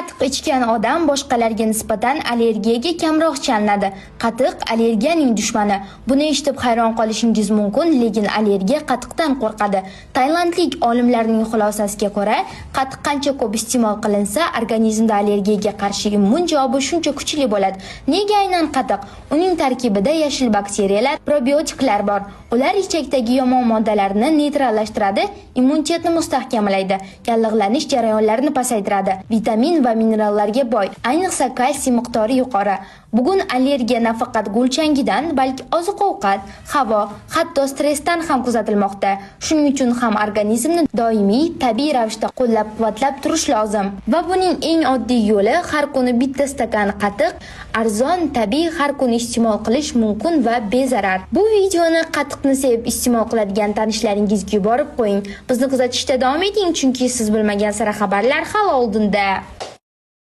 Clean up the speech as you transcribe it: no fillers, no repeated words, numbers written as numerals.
Qatiq ichgan odam boshqalarga nisbatan allergiyaga kamroq chalinadi. Qatiq allergiyaning dushmani. Buni eshitib hayron qolishingiz mumkin, lekin allergiya qatiqdan qo'rqadi. Tailandlik olimlarning xulosasiga ko'ra, qatiq qancha ko'p iste'mol qilinsa, organizmda allergiyaga qarshi immun javobi shuncha kuchli bo'ladi. Nega aynan qatiq? Uning tarkibida yashil bakteriyalar, probiotiklar bor. Ular ichakdagi yomon moddalarni neytrallashtiradi, immunitetni mustahkamlaydi, yallig'lanish jarayonlarini pasaytiradi. Vitamin va minerallarga boy, ayniqsa kalsiy miqdori yuqori. Bugun allergiya nafaqat gulchangidan, balki oziq-ovqat, havo, hatto stressdan ham kuzatilmoqda. Shuning uchun ham organizmni doimiy, tabiiy ravishda qo'llab-quvvatlab turish lozim. Va buning eng oddiy yo'li har kuni bitta stakan qatiq, arzon, tabiiy har kuni iste'mol qilish mumkin va bezarar. Bu videoni qatiqni sevib iste'mol qiladigan tanishlaringizga yuborib qo'ying. Bizni kuzatishda davom eting, chunki siz bilmagan sira xabarlar hali oldinda.